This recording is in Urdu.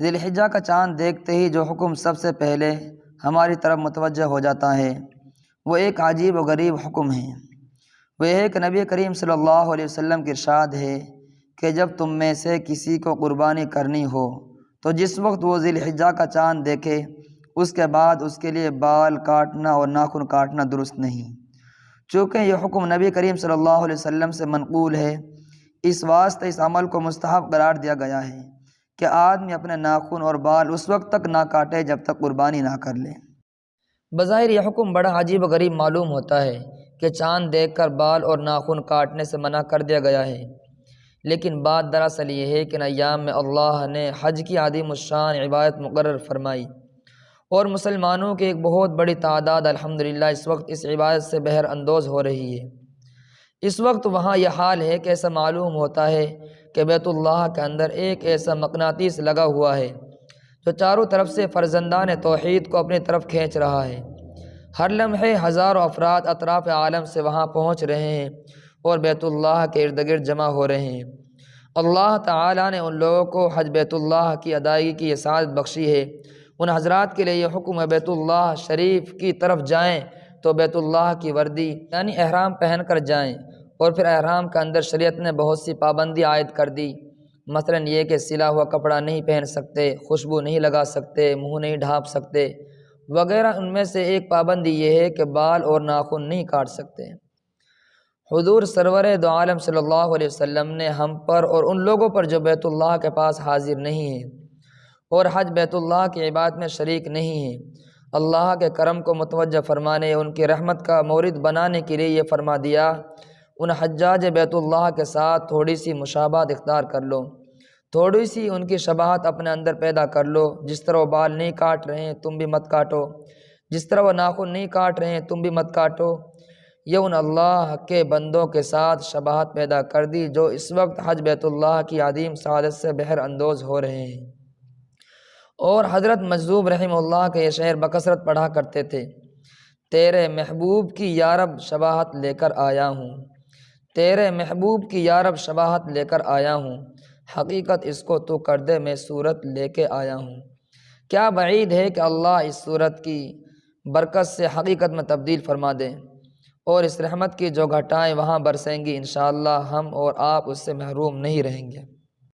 ذی الحجہ کا چاند دیکھتے ہی جو حکم سب سے پہلے ہماری طرف متوجہ ہو جاتا ہے وہ ایک عجیب و غریب حکم ہے۔ وہ یہ ہے کہ نبی کریم صلی اللہ علیہ وسلم کی ارشاد ہے کہ جب تم میں سے کسی کو قربانی کرنی ہو تو جس وقت وہ ذی الحجہ کا چاند دیکھے اس کے بعد اس کے لیے بال کاٹنا اور ناخن کاٹنا درست نہیں۔ چونکہ یہ حکم نبی کریم صلی اللہ علیہ وسلم سے منقول ہے، اس واسطے اس عمل کو مستحب قرار دیا گیا ہے کہ آدمی اپنے ناخن اور بال اس وقت تک نہ کاٹے جب تک قربانی نہ کر لے۔ بظاہر یہ حکم بڑا عجیب و غریب معلوم ہوتا ہے کہ چاند دیکھ کر بال اور ناخن کاٹنے سے منع کر دیا گیا ہے، لیکن بات دراصل یہ ہے کہ ان ایام میں اللہ نے حج کی عظیم الشان عبادت مقرر فرمائی اور مسلمانوں کی ایک بہت بڑی تعداد الحمدللہ اس وقت اس عبادت سے بہر اندوز ہو رہی ہے۔ اس وقت وہاں یہ حال ہے کہ ایسا معلوم ہوتا ہے کہ بیت اللہ کے اندر ایک ایسا مقناطیس لگا ہوا ہے جو چاروں طرف سے فرزندان توحید کو اپنی طرف کھینچ رہا ہے۔ ہر لمحے ہزاروں افراد اطراف عالم سے وہاں پہنچ رہے ہیں اور بیت اللہ کے ارد گرد جمع ہو رہے ہیں۔ اللہ تعالیٰ نے ان لوگوں کو حج بیت اللہ کی ادائیگی کی یہ سعادت بخشی ہے۔ ان حضرات کے لیے یہ حکم ہے بیت اللہ شریف کی طرف جائیں تو بیت اللہ کی وردی یعنی احرام پہن کر جائیں، اور پھر احرام کے اندر شریعت نے بہت سی پابندی عائد کر دی، مثلاً یہ کہ سلا ہوا کپڑا نہیں پہن سکتے، خوشبو نہیں لگا سکتے، منہ نہیں ڈھانپ سکتے وغیرہ۔ ان میں سے ایک پابندی یہ ہے کہ بال اور ناخن نہیں کاٹ سکتے۔ حضور سرور دو عالم صلی اللہ علیہ وسلم نے ہم پر اور ان لوگوں پر جو بیت اللہ کے پاس حاضر نہیں ہیں اور حج بیت اللہ کی عبادت میں شریک نہیں ہیں، اللہ کے کرم کو متوجہ فرمانے، ان کی رحمت کا مورد بنانے کے لیے یہ فرما دیا، ان حجاج بیت اللہ کے ساتھ تھوڑی سی مشابہت اختیار کر لو، تھوڑی سی ان کی شباہت اپنے اندر پیدا کر لو۔ جس طرح وہ بال نہیں کاٹ رہے ہیں تم بھی مت کاٹو، جس طرح وہ ناخن نہیں کاٹ رہے ہیں تم بھی مت کاٹو۔ یہ ان اللہ کے بندوں کے ساتھ شباہت پیدا کر دی جو اس وقت حج بیت اللہ کی عظیم سعادت سے بہر اندوز ہو رہے ہیں۔ اور حضرت مجذوب رحمہ اللہ کے یہ شعر بکثرت پڑھا کرتے تھے، تیرے محبوب کی یارب شباہت لے کر آیا ہوں، تیرے محبوب کی یارب شباہت لے کر آیا ہوں، حقیقت اس کو تو کر دے میں صورت لے کے آیا ہوں۔ کیا بعید ہے کہ اللہ اس صورت کی برکت سے حقیقت میں تبدیل فرما دے اور اس رحمت کی جو گھٹائیں وہاں برسیں گی انشاءاللہ ہم اور آپ اس سے محروم نہیں رہیں گے۔